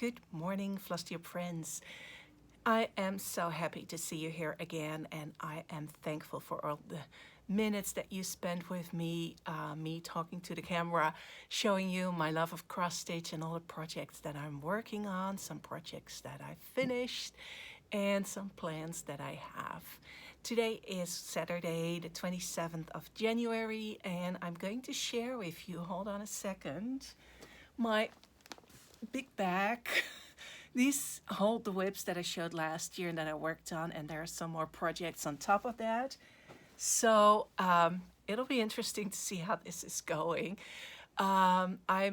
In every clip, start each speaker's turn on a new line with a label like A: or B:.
A: Good morning, Flosstube friends. I am so happy to see you here again, and I am thankful for all the minutes that you spent with me, me talking to the camera, showing you my love of cross stitch and all the projects that I'm working on, some projects that I finished, and some plans that I have. Today is Saturday, the 27th of January, and I'm going to share with you, hold on a second, my big bag. These hold the whips that I showed last year and that I worked on, and there are some more projects on top of that. So it'll be interesting to see how this is going. I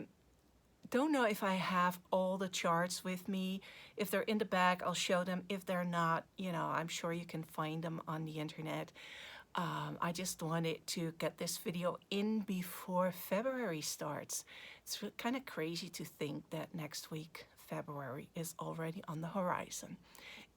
A: don't know if I have all the charts with me. If they're in the bag, I'll show them. If they're not, I'm sure you can find them on the internet. I just wanted to get this video in before February starts. It's kind of crazy to think that next week, February, is already on the horizon.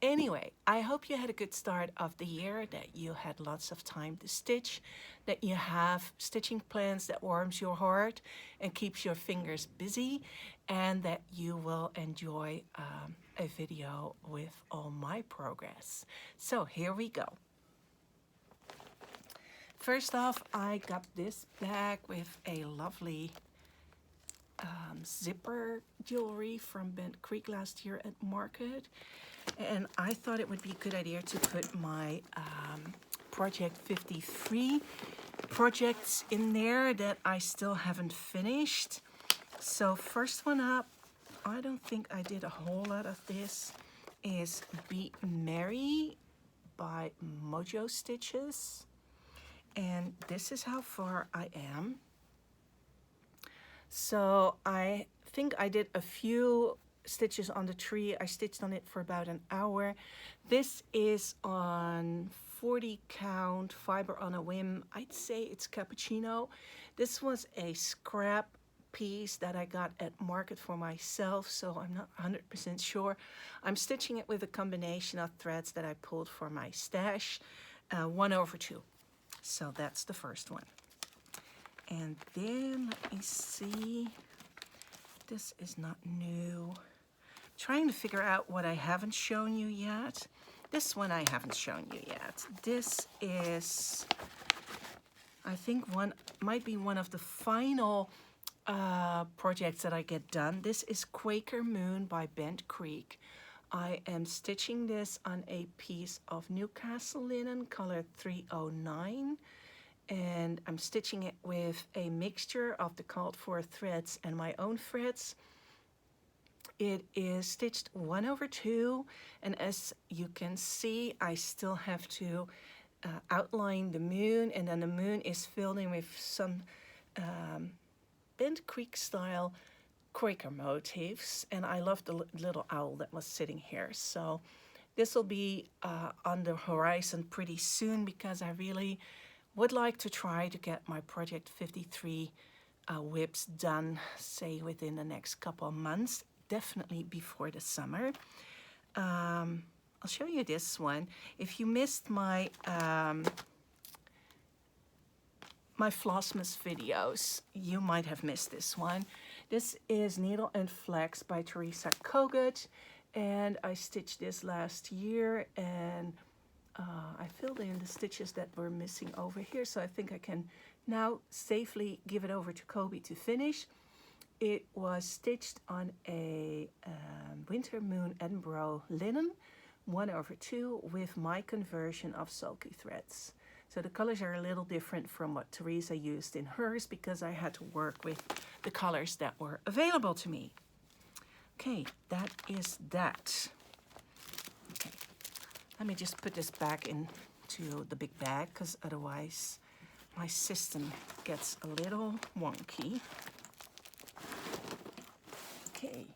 A: Anyway, I hope you had a good start of the year, that you had lots of time to stitch, that you have stitching plans that warms your heart and keeps your fingers busy, and that you will enjoy a video with all my progress. So here we go. First off, I got this bag with a lovely zipper jewelry from Bent Creek last year at market, and I thought it would be a good idea to put my project 53 projects in there that I still haven't finished. So first one up, I don't think I did a whole lot of this, is Be Merry by Mojo Stitches. And this is how far I am. So I think I did a few stitches on the tree. I stitched on it for about an hour. This is on 40 count, fiber on a whim. I'd say it's cappuccino. This was a scrap piece that I got at market for myself, so I'm not 100% sure. I'm stitching it with a combination of threads that I pulled for my stash, 1/2. So that's the first one. And then let me see, this is not new. Trying to figure out what I haven't shown you yet. This one I haven't shown you yet. This is, I think, might be one of the final projects that I get done. This is Quaker Moon by Bent Creek. I am stitching this on a piece of Newcastle linen, color 309, and I'm stitching it with a mixture of the called for threads and my own threads. It is stitched 1/2, and as you can see, I still have to outline the moon, and then the moon is filled in with some Bent Creek style Quaker motifs, and I love the little owl that was sitting here. So this will be on the horizon pretty soon, because I really would like to try to get my project 53 whips done, say within the next couple of months, definitely before the summer. I'll show you this one. If you missed my my Flossmas videos, you might have missed this one. This is Needle and Flax by Teresa Kogut, and I stitched this last year, and I filled in the stitches that were missing over here, so I think I can now safely give it over to Kobe to finish. It was stitched on a Winter Moon Edinburgh linen, 1/2, with my conversion of sulky threads. So the colors are a little different from what Teresa used in hers, because I had to work with the colors that were available to me. Okay, that is that. Okay, let me just put this back into the big bag, because otherwise my system gets a little wonky. Okay,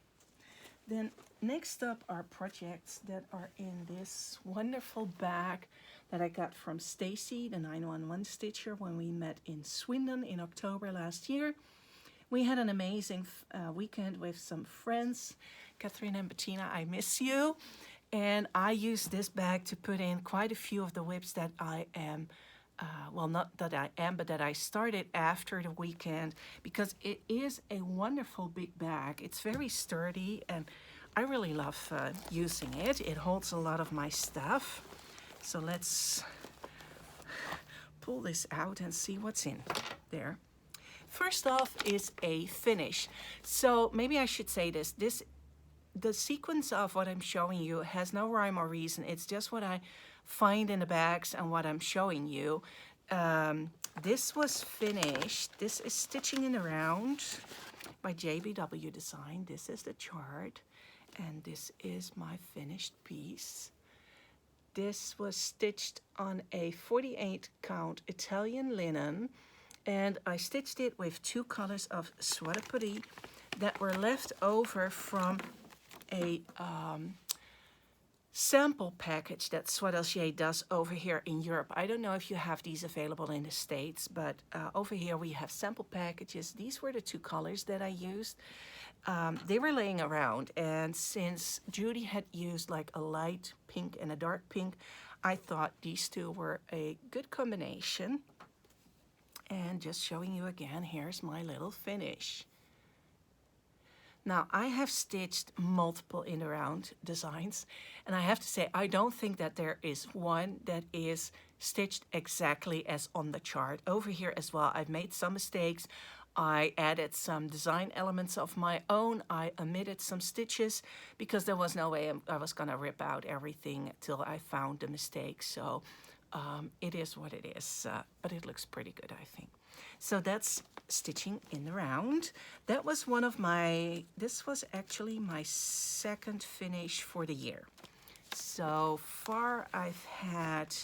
A: then next up are projects that are in this wonderful bag that I got from Stacy, the 911 Stitcher, when we met in Swindon in October last year. We had an amazing weekend with some friends. Catherine and Bettina, I miss you. And I used this bag to put in quite a few of the whips that I am, well, not that I am, but that I started after the weekend, because it is a wonderful big bag. It's very sturdy, and I really love using it. It holds a lot of my stuff. So let's pull this out and see what's in there. First off is a finish. So maybe I should say this. The sequence of what I'm showing you has no rhyme or reason. It's just what I find in the bags and what I'm showing you. This was finished. This is Stitching in Around by JBW Design. This is the chart, and this is my finished piece. This was stitched on a 48 count Italian linen, and I stitched it with 2 colors of sweater putty that were left over from a sample package that Swadelchier does over here in Europe. I don't know if you have these available in the States, but over here we have sample packages. These were the 2 colors that I used. They were laying around, and since Judy had used like a light pink and a dark pink, I thought these 2 were a good combination. And just showing you again, here's my little finish. Now, I have stitched multiple in around designs, and I have to say, I don't think that there is one that is stitched exactly as on the chart. Over here as well, I've made some mistakes. I added some design elements of my own. I omitted some stitches because there was no way I was gonna rip out everything till I found the mistake. So it is what it is, but it looks pretty good, I think. So that's Stitching in Around. That was one of my, this was actually my second finish for the year. So far I've had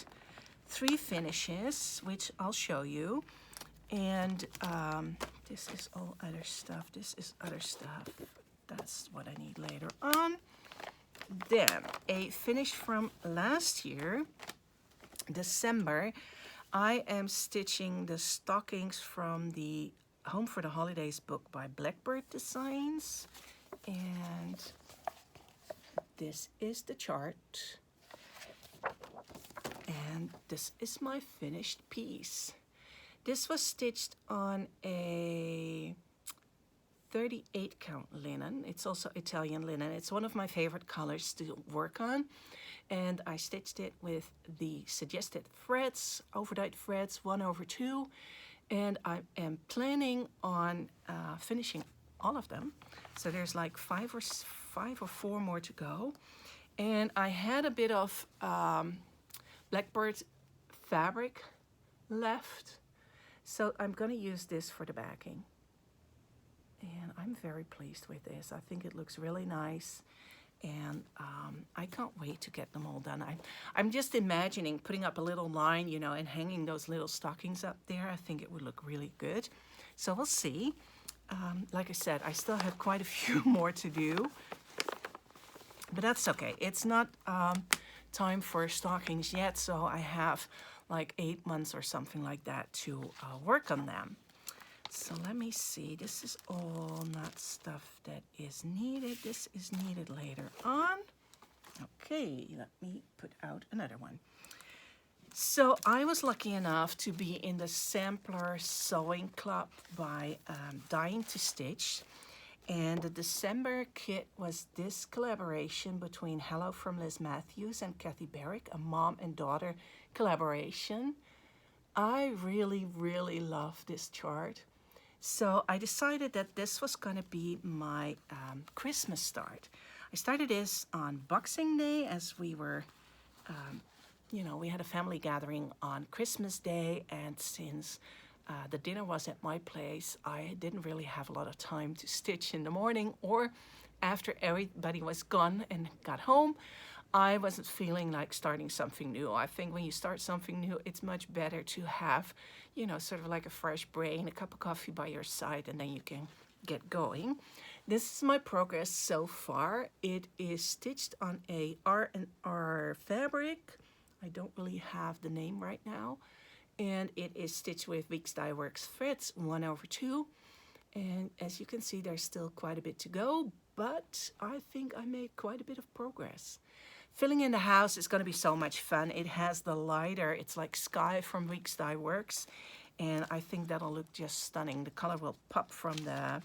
A: 3 finishes, which I'll show you. And this is all other stuff. This is other stuff. That's what I need later on. Then a finish from last year, December. I am stitching the stockings from the Home for the Holidays book by Blackbird Designs. And this is the chart. And this is my finished piece. This was stitched on a 38 count linen. It's also Italian linen. It's one of my favorite colors to work on. And I stitched it with the suggested threads, overdyed threads, 1/2. And I am planning on finishing all of them. So there's like 5 or 4 more to go. And I had a bit of Blackbird fabric left. So I'm going to use this for the backing. And I'm very pleased with this. I think it looks really nice. And I can't wait to get them all done. I'm just imagining putting up a little line, you know, and hanging those little stockings up there. I think it would look really good. So we'll see. Like I said, I still have quite a few more to do. But that's okay. It's not time for stockings yet, so I have like 8 months or something like that to work on them. So let me see, this is all not stuff that is needed. This is needed later on. Okay, let me put out another one. So I was lucky enough to be in the Sampler Sewing Club by Dying to Stitch. And the December kit was this collaboration between Hello from Liz Matthews and Kathy Barrick, a mom and daughter collaboration. I really, really love this chart. So I decided that this was going to be my Christmas start. I started this on Boxing Day as we were, you know, we had a family gathering on Christmas Day, and since the dinner was at my place, I didn't really have a lot of time to stitch in the morning or after everybody was gone and got home. I wasn't feeling like starting something new. I think when you start something new, it's much better to have, you know, sort of like a fresh brain, a cup of coffee by your side, and then you can get going. This is my progress so far. It is stitched on a R&R fabric. I don't really have the name right now. And it is stitched with Weeks Dye Works threads, 1/2. And as you can see, there's still quite a bit to go, but I think I made quite a bit of progress. Filling in the house is going to be so much fun. It has the lighter, it's like Sky from Weeks Dye Works, and I think that'll look just stunning. The color will pop from the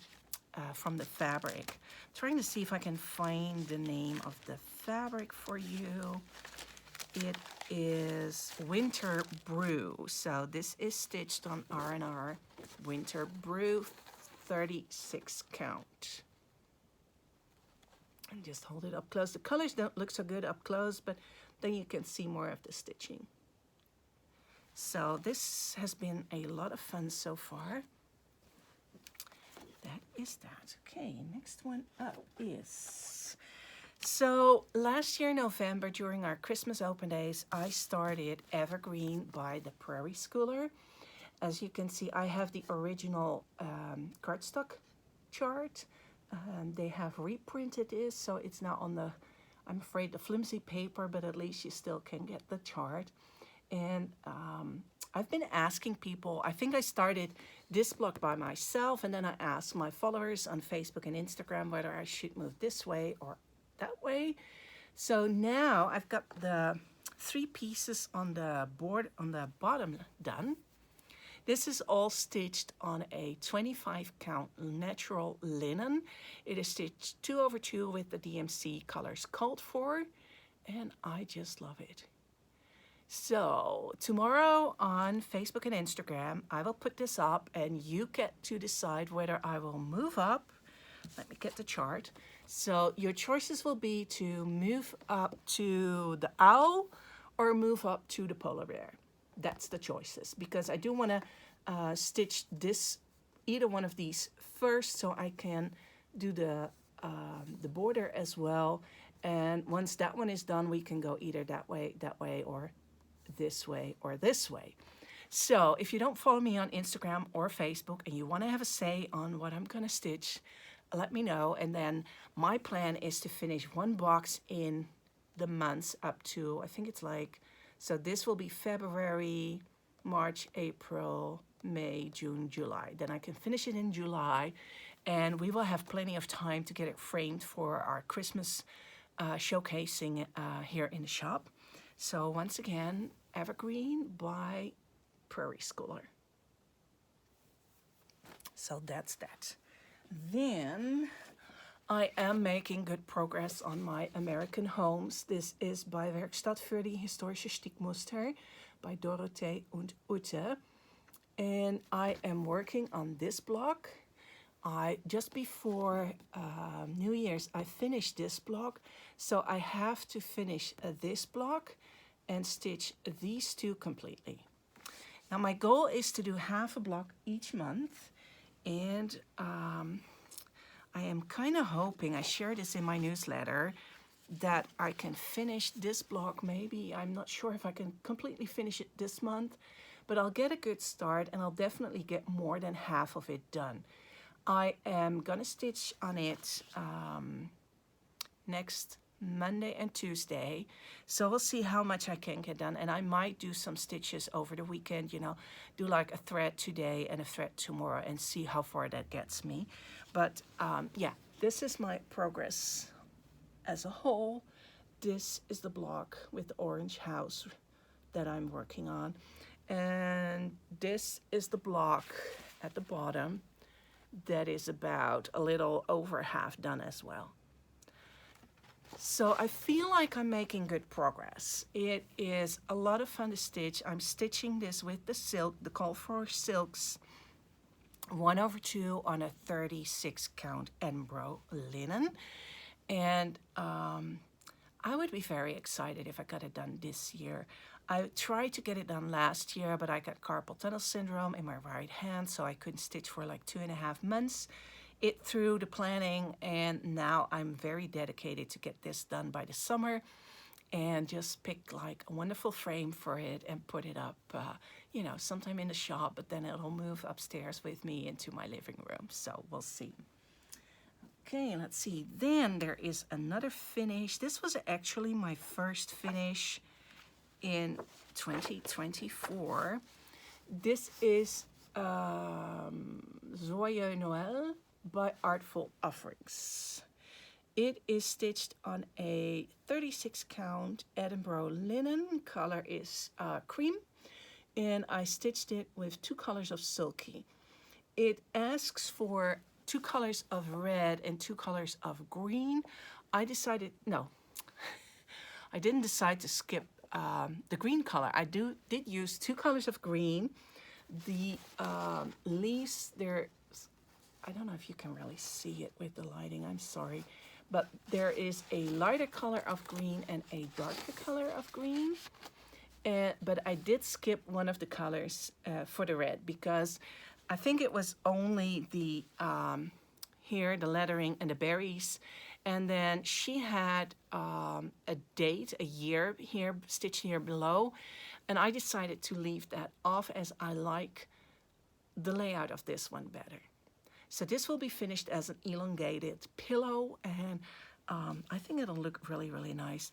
A: from the fabric. Trying to see if I can find the name of the fabric for you. It is Winter Brew. So this is stitched on R&R Winter Brew 36 count. And just hold it up close. The colors don't look so good up close, but then you can see more of the stitching. So this has been a lot of fun so far. That is that. Okay, next one up is... So last year, November, during our Christmas open days, I started Evergreen by the Prairie Schooler. As you can see, I have the original cardstock chart. They have reprinted this, so it's now on the, I'm afraid, the flimsy paper, but at least you still can get the chart. And I've been asking people, I think I started this block by myself, and then I asked my followers on Facebook and Instagram whether I should move this way or that way. So now I've got the 3 pieces on the board on the bottom done. This is all stitched on a 25 count natural linen. It is stitched 2/2 with the DMC colors called for, and I just love it. So tomorrow on Facebook and Instagram, I will put this up and you get to decide whether I will move up. Let me get the chart. So your choices will be to move up to the owl or move up to the polar bear. That's the choices, because I do want to stitch this, either one of these first, so I can do the border as well. And once that one is done, we can go either that way, or this way, or this way. So if you don't follow me on Instagram or Facebook and you want to have a say on what I'm going to stitch, let me know. And then my plan is to finish one box in the months up to, I think it's like, so this will be February, March, April, May, June, July. Then I can finish it in July, and we will have plenty of time to get it framed for our Christmas showcasing here in the shop. So once again, Evergreen by Prairie Schooler. So that's that. Then I am making good progress on my American homes. This is bei Werkstatt für die historische Stickmuster by Dorothee und Ute. And I am working on this block. Just before New Year's, I finished this block. So I have to finish this block and stitch these 2 completely. Now my goal is to do half a block each month. And I am kind of hoping, I share this in my newsletter, that I can finish this block maybe. I'm not sure if I can completely finish it this month, but I'll get a good start and I'll definitely get more than half of it done. I am gonna stitch on it next Monday and Tuesday, so we'll see how much I can get done. And I might do some stitches over the weekend, you know, do like a thread today and a thread tomorrow and see how far that gets me. But yeah, this is my progress as a whole. This is the block with the orange house that I'm working on, and this is the block at the bottom that is about a little over half done as well. So I feel like I'm making good progress. It is a lot of fun to stitch. I'm stitching this with the silk, the Call for Silks 1/2 on a 36 count Embro linen. And I would be very excited if I got it done this year. I tried to get it done last year, but I got carpal tunnel syndrome in my right hand, so I couldn't stitch for like 2.5 months. It through the planning, and now I'm very dedicated to get this done by the summer and just pick like a wonderful frame for it and put it up, you know, sometime in the shop, but then it'll move upstairs with me into my living room. So we'll see. Okay, let's see. Then there is another finish. This was actually my first finish in 2024. This is Joyeux Noël by Artful Offerings. It is stitched on a 36 count Edinburgh linen. Color is cream, and I stitched it with 2 colors of silky. It asks for 2 colors of red and 2 colors of green. I decided, no, I didn't decide to skip the green color. I did use 2 colors of green. The leaves, I don't know if you can really see it with the lighting, I'm sorry. But there is a lighter color of green and a darker color of green. But I did skip one of the colors for the red because I think it was only the here, the lettering and the berries. And then she had a date, a year here, stitched here below. And I decided to leave that off as I like the layout of this one better. So this will be finished as an elongated pillow, and I think it'll look really, really nice.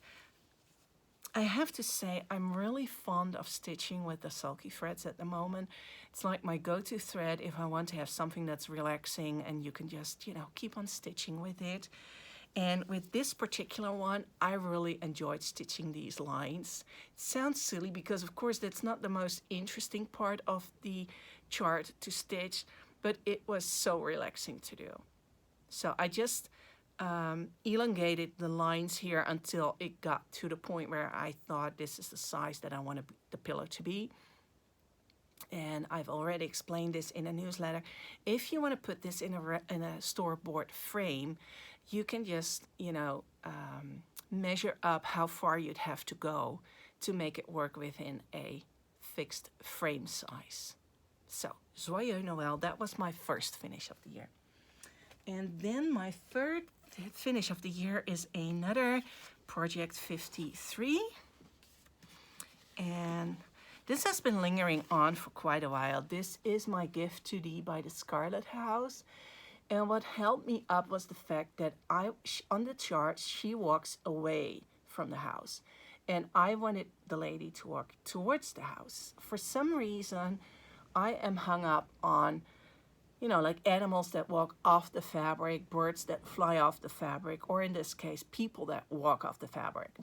A: I have to say, I'm really fond of stitching with the sulky threads at the moment. It's like my go-to thread if I want to have something that's relaxing and you can just, keep on stitching with it. And with this particular one, I really enjoyed stitching these lines. It sounds silly because, of course, that's not the most interesting part of the chart to stitch, but it was so relaxing to do. So I just elongated the lines here until it got to the point where I thought this is the size that I want the pillow to be. And I've already explained this in a newsletter. If you want to put this in a store-bought frame, you can just, measure up how far you'd have to go to make it work within a fixed frame size. So, Joyeux Noël, that was my first finish of the year. And then my third finish of the year is another Project 53. And this has been lingering on for quite a while. This is my gift to thee by the Scarlet House. And what held me up was the fact that on the chart, she walks away from the house. And I wanted the lady to walk towards the house. For some reason, I am hung up on, like animals that walk off the fabric, birds that fly off the fabric, or in this case, people that walk off the fabric.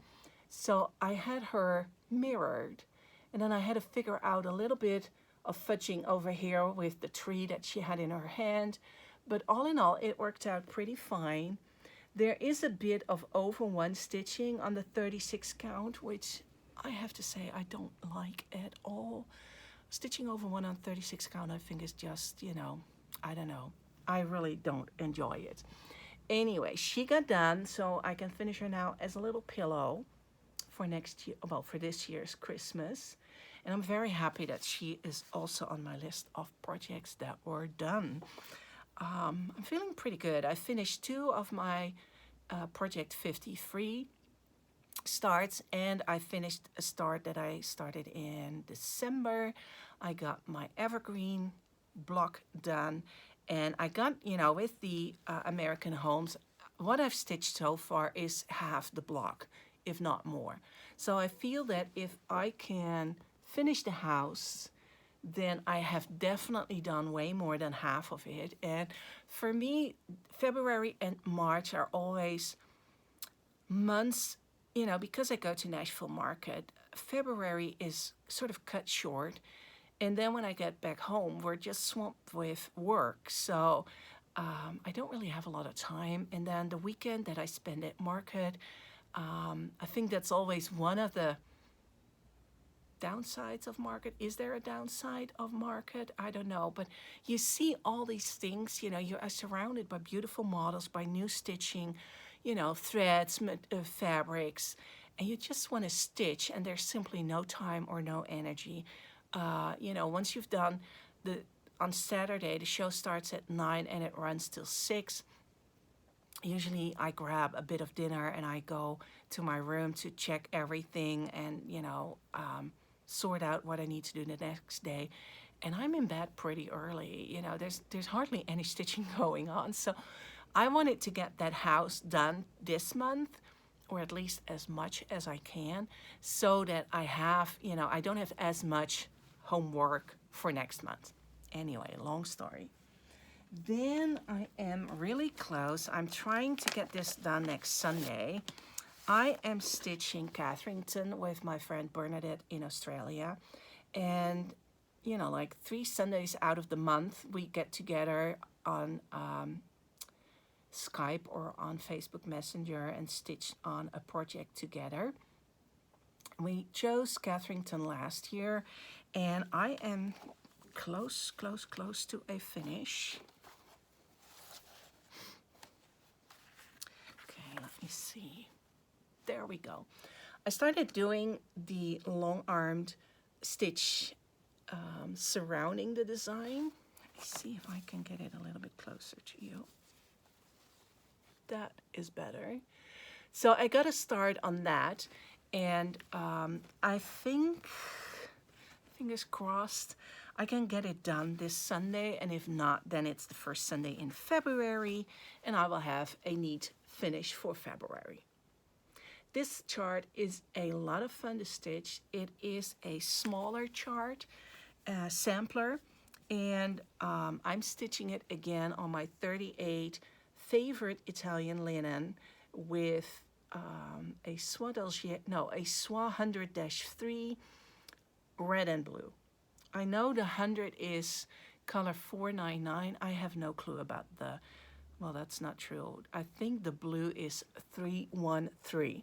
A: So I had her mirrored, and then I had to figure out a little bit of fudging over here with the tree that she had in her hand. But all in all, it worked out pretty fine. There is a bit of over one stitching on the 36 count, which I have to say I don't like at all. Stitching over one on 36 count, I think is just, I don't know. I really don't enjoy it. Anyway, she got done, so I can finish her now as a little pillow for next year, for this year's Christmas. And I'm very happy that she is also on my list of projects that were done. I'm feeling pretty good. I finished 2 of my Project 53 starts, and I finished a start that I started in December. I got my evergreen block done, and I got, with the American Homes, what I've stitched so far is half the block, if not more. So I feel that if I can finish the house, then I have definitely done way more than half of it. And for me, February and March are always months, because I go to Nashville Market, February is sort of cut short. And then when I get back home, we're just swamped with work. So I don't really have a lot of time. And then the weekend that I spend at Market, I think that's always one of the downsides of Market. Is there a downside of Market? I don't know, but you see all these things, you are surrounded by beautiful models, by new stitching, threads, fabrics, and you just want to stitch, and there's simply no time or no energy. Once you've done on Saturday, the show starts at 9 and it runs till 6. Usually I grab a bit of dinner and I go to my room to check everything and, sort out what I need to do the next day. And I'm in bed pretty early. There's hardly any stitching going on. So I wanted to get that house done this month, or at least as much as I can, so that I have, I don't have as much homework for next month. Anyway, long story. Then I am really close. I'm trying to get this done next Sunday. I am stitching Catherington with my friend Bernadette in Australia. And, like 3 Sundays out of the month, we get together on Skype or on Facebook Messenger and stitched on a project together. We chose Catherington last year, and I am close to a finish. Okay, let me see. There we go. I started doing the long-armed stitch surrounding the design. Let me see if I can get it a little bit closer to you. That is better. So I got to start on that, and I think, fingers crossed, I can get it done this Sunday, and if not, then it's the first Sunday in February, and I will have a neat finish for February. This chart is a lot of fun to stitch. It is a smaller chart, sampler, and I'm stitching it again on my 38 favorite Italian linen with a Soie 100-3 red and blue. I know the 100 is color 499. I have no clue about the, well, that's not true. I think the blue is 313.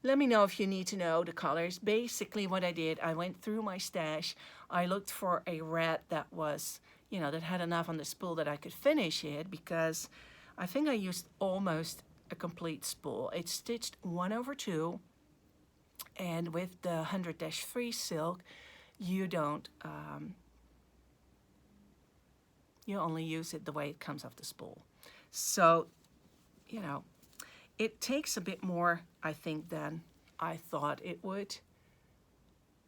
A: Let me know if you need to know the colors. Basically what I did, I went through my stash. I looked for a red that was, you know, that had enough on the spool that I could finish it, because I think I used almost a complete spool. It's stitched 1/2, and with the 100-3 silk, you don't, you only use it the way it comes off the spool. So, you know, it takes a bit more, I think, than I thought it would,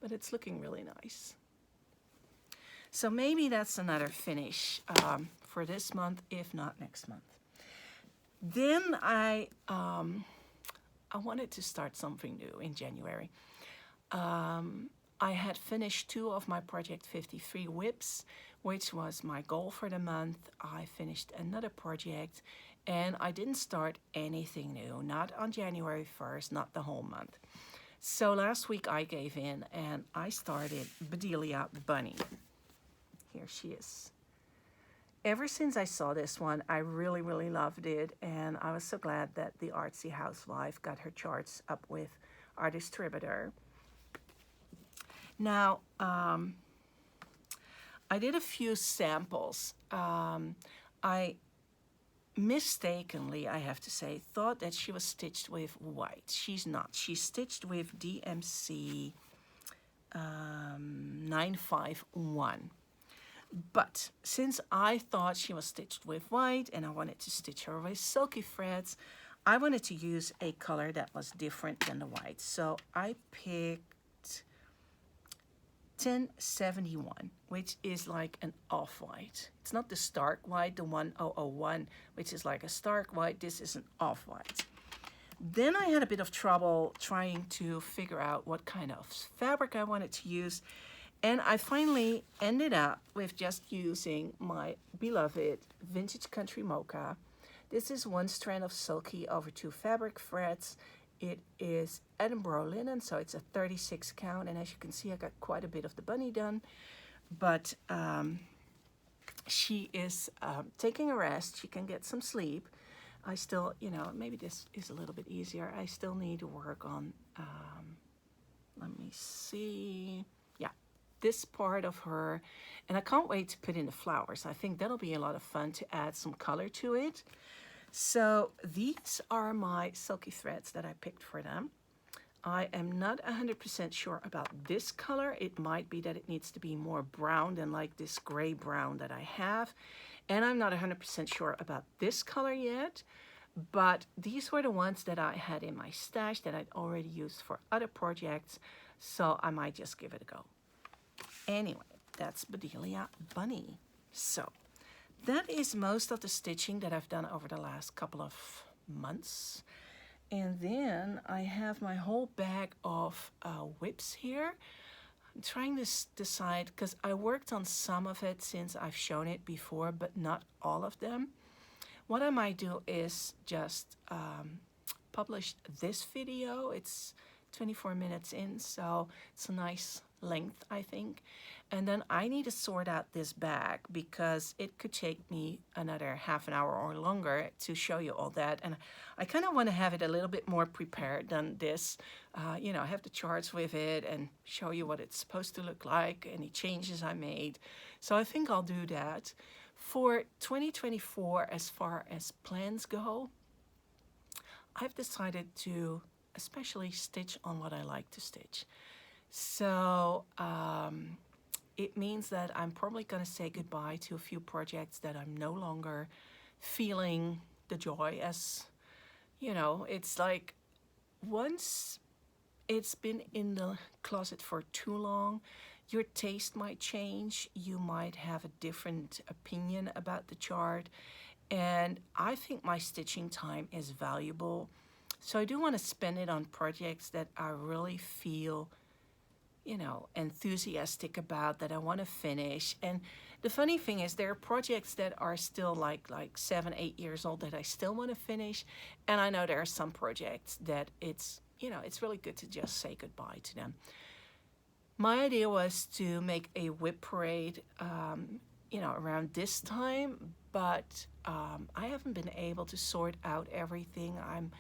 A: but it's looking really nice. So maybe that's another finish for this month, if not next month. Then I wanted to start something new in January. I had finished 2 of my Project 53 whips, which was my goal for the month. I finished another project, and I didn't start anything new, not on January 1st, not the whole month. So last week I gave in, and I started Bedelia Bunny. Here she is. Ever since I saw this one, I really, really loved it, and I was so glad that the Artsy Housewife got her charts up with our distributor. Now, I did a few samples. I mistakenly, I have to say, thought that she was stitched with white. She's not. She's stitched with DMC 951. But since I thought she was stitched with white and I wanted to stitch her with silky threads, I wanted to use a color that was different than the white. So I picked 1071, which is like an off-white. It's not the stark white, the 1001, which is like a stark white. This is an off-white. Then I had a bit of trouble trying to figure out what kind of fabric I wanted to use. And I finally ended up with just using my beloved Vintage Country Mocha. This is 1 strand of silky over 2 fabric threads. It is Edinburgh linen, so it's a 36 count. And as you can see, I got quite a bit of the bunny done. But she is taking a rest. She can get some sleep. I still, you know, maybe this is a little bit easier. I still need to work on, let me see. Yeah, this part of her. And I can't wait to put in the flowers. I think that'll be a lot of fun to add some color to it. So these are my silky threads that I picked for them. I am not 100% sure about this color. It might be that it needs to be more brown than like this gray brown that I have. And I'm not 100% sure about this color yet. But these were the ones that I had in my stash that I'd already used for other projects. So I might just give it a go. Anyway, that's Bedelia Bunny. So that is most of the stitching that I've done over the last couple of months. And then I have my whole bag of whips here. I'm trying to decide, because I worked on some of it since I've shown it before, but not all of them. What I might do is just publish this video. It's 24 minutes in, so it's a nice length, I think. And then I need to sort out this bag because it could take me another half an hour or longer to show you all that. And I kind of want to have it a little bit more prepared than this. You know, I have the charts with it and show you what it's supposed to look like, any changes I made. So I think I'll do that. For 2024, as far as plans go, I've decided to especially stitch on what I like to stitch. So it means that I'm probably going to say goodbye to a few projects that I'm no longer feeling the joy as, you know, it's like once it's been in the closet for too long, your taste might change. You might have a different opinion about the chart. And I think my stitching time is valuable. So I do want to spend it on projects that I really feel, you know, enthusiastic about, that I want to finish. And the funny thing is there are projects that are still like 7, 8 years old that I still want to finish. And I know there are some projects that it's, you know, it's really good to just say goodbye to them. My idea was to make a whip parade, you know, around this time, but I haven't been able to sort out everything. I'm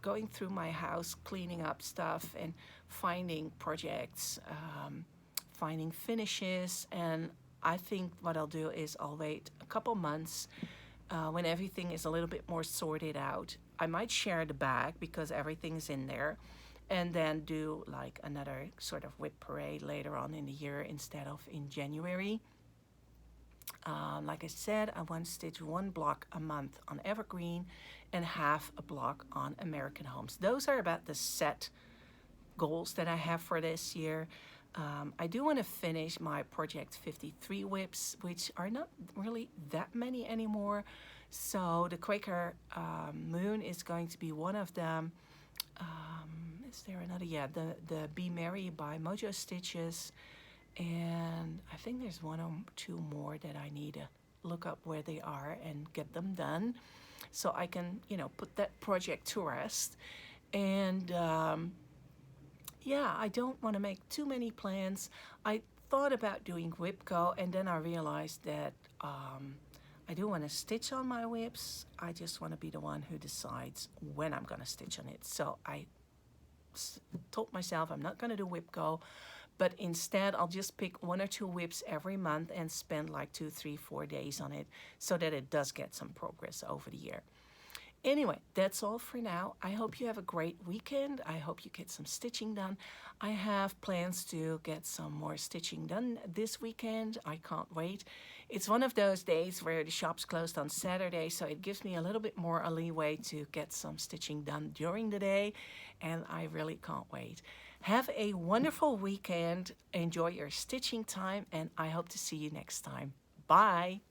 A: going through my house, cleaning up stuff and finding projects, finding finishes. And I think what I'll do is I'll wait a couple months when everything is a little bit more sorted out. I might share the bag because everything's in there, and then do like another sort of whip parade later on in the year instead of in January. Like I said, I want to stitch 1 block a month on Evergreen and half a block on American Homes. Those are about the set goals that I have for this year. I do want to finish my Project 53 whips, which are not really that many anymore. So the Quaker Moon is going to be one of them. Is there another? Yeah, the Be Merry by Mojo Stitches. And I think there's 1 or 2 more that I need to look up where they are and get them done so I can, you know, put that project to rest. And yeah, I don't want to make too many plans. I thought about doing Whipco, and then I realized that I do want to stitch on my whips. I just want to be the one who decides when I'm going to stitch on it. So I told myself I'm not going to do Whipco, but instead I'll just pick 1 or 2 whips every month and spend like 2, 3, 4 days on it so that it does get some progress over the year. Anyway, that's all for now. I hope you have a great weekend. I hope you get some stitching done. I have plans to get some more stitching done this weekend. I can't wait. It's one of those days where the shop's closed on Saturday, so it gives me a little bit more a leeway to get some stitching done during the day, and I really can't wait. Have a wonderful weekend. Enjoy your stitching time, and I hope to see you next time. Bye.